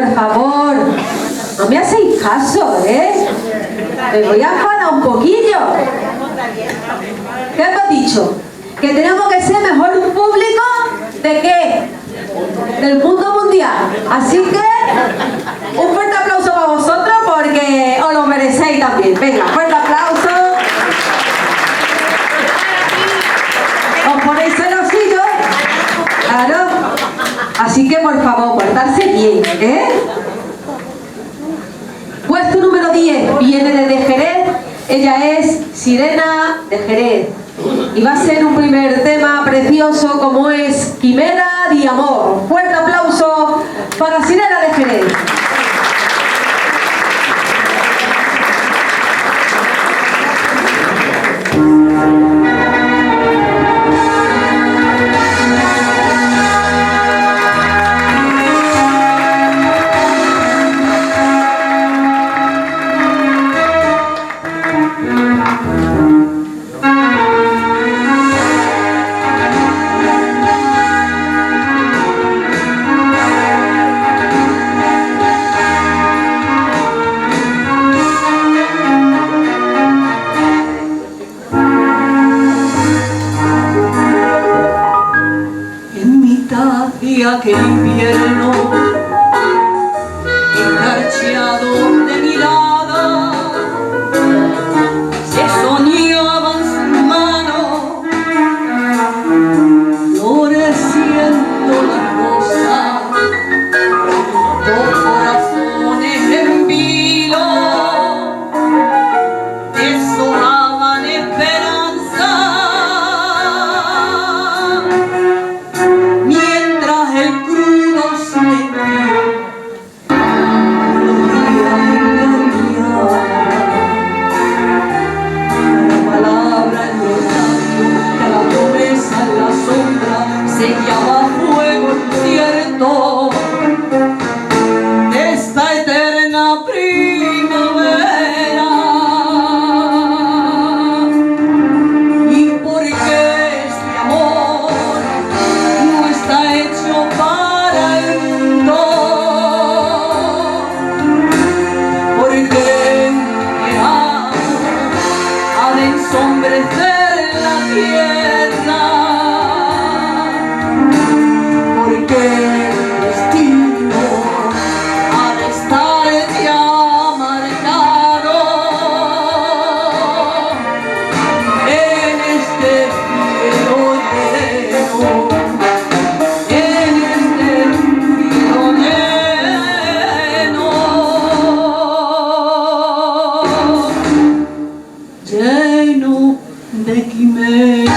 por favor, no me hacéis caso, ¿eh? Me voy a enfadar un poquillo. ¿Qué hemos dicho? Que tenemos que ser mejor un público ¿de qué? Del mundo mundial. Así que un fuerte aplauso para vosotros porque os lo merecéis también. Venga, fuerte aplauso. Os ponéis celosillos, claro. Así que por favor, portarse bien, ¿eh? Puesto número 10 viene desde Jerez. Ella es Sirena de Jerez. Y va a ser un primer tema precioso como es Quimera de Amor. Fuerte aplauso para Sirena de Jerez. Aquel invierno engarcheado de mirada se soñaban sus manos floreciendo la rosa, dos corazones en vilo desojaban esperanza. El crudo silencio podría engañar. La palabra en los labios, cada promesa en la sombra sellaba fuego incierto de esta eterna primavera. ¿Y por qué este amor no está hecho para el mundo? Porque el amor ha de ensombrecer la tierra, porque el destino ha de estar ya marcado en este cielo lleno. Lleno de quimera.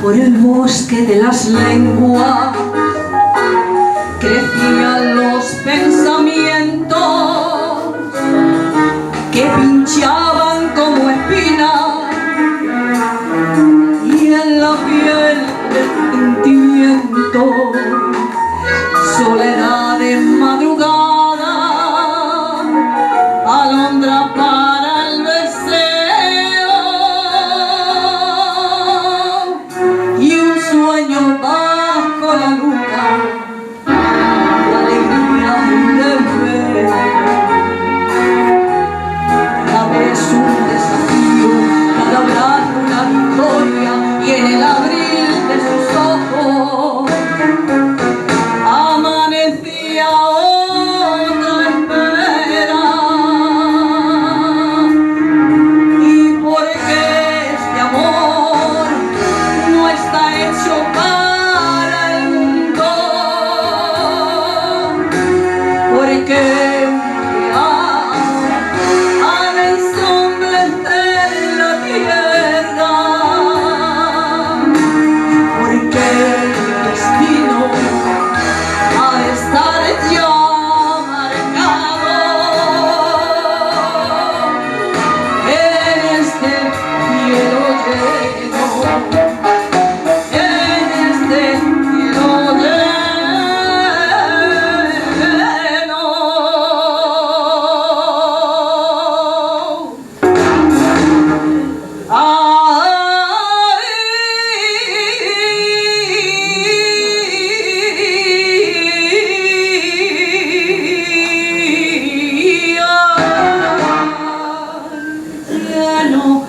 Por el bosque de las lenguas crecían los pensamientos que pinchaban como espinas, y en la piel del sentimiento soledad de madrugada, alondra para el deseo y un sueño bajo la lleno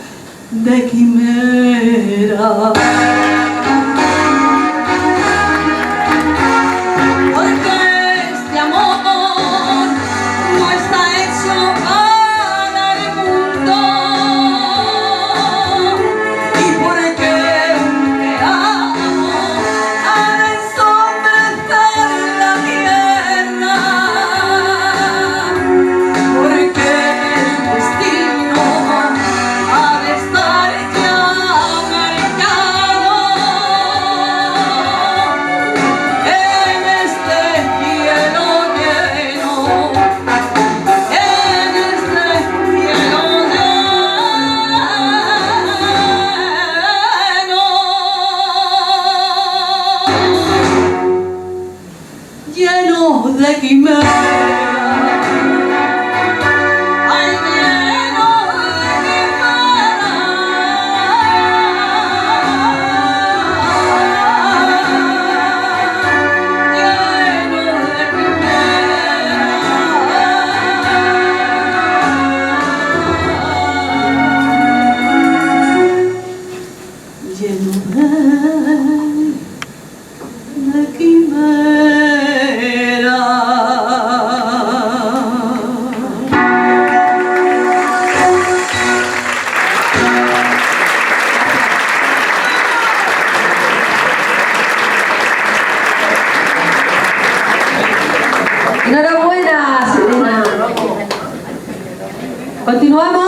de quimera. Porque este amor no está hecho para el mundo, y porque te amo ha de ensombrecer la tierra, porque el destino ha de estar ya marcado en este cielo lleno, en este cielo lleno de quimera. Ay, lleno de quimera. Lleno de quimera. Lleno de quimera. Enhorabuena, Serena. Continuamos.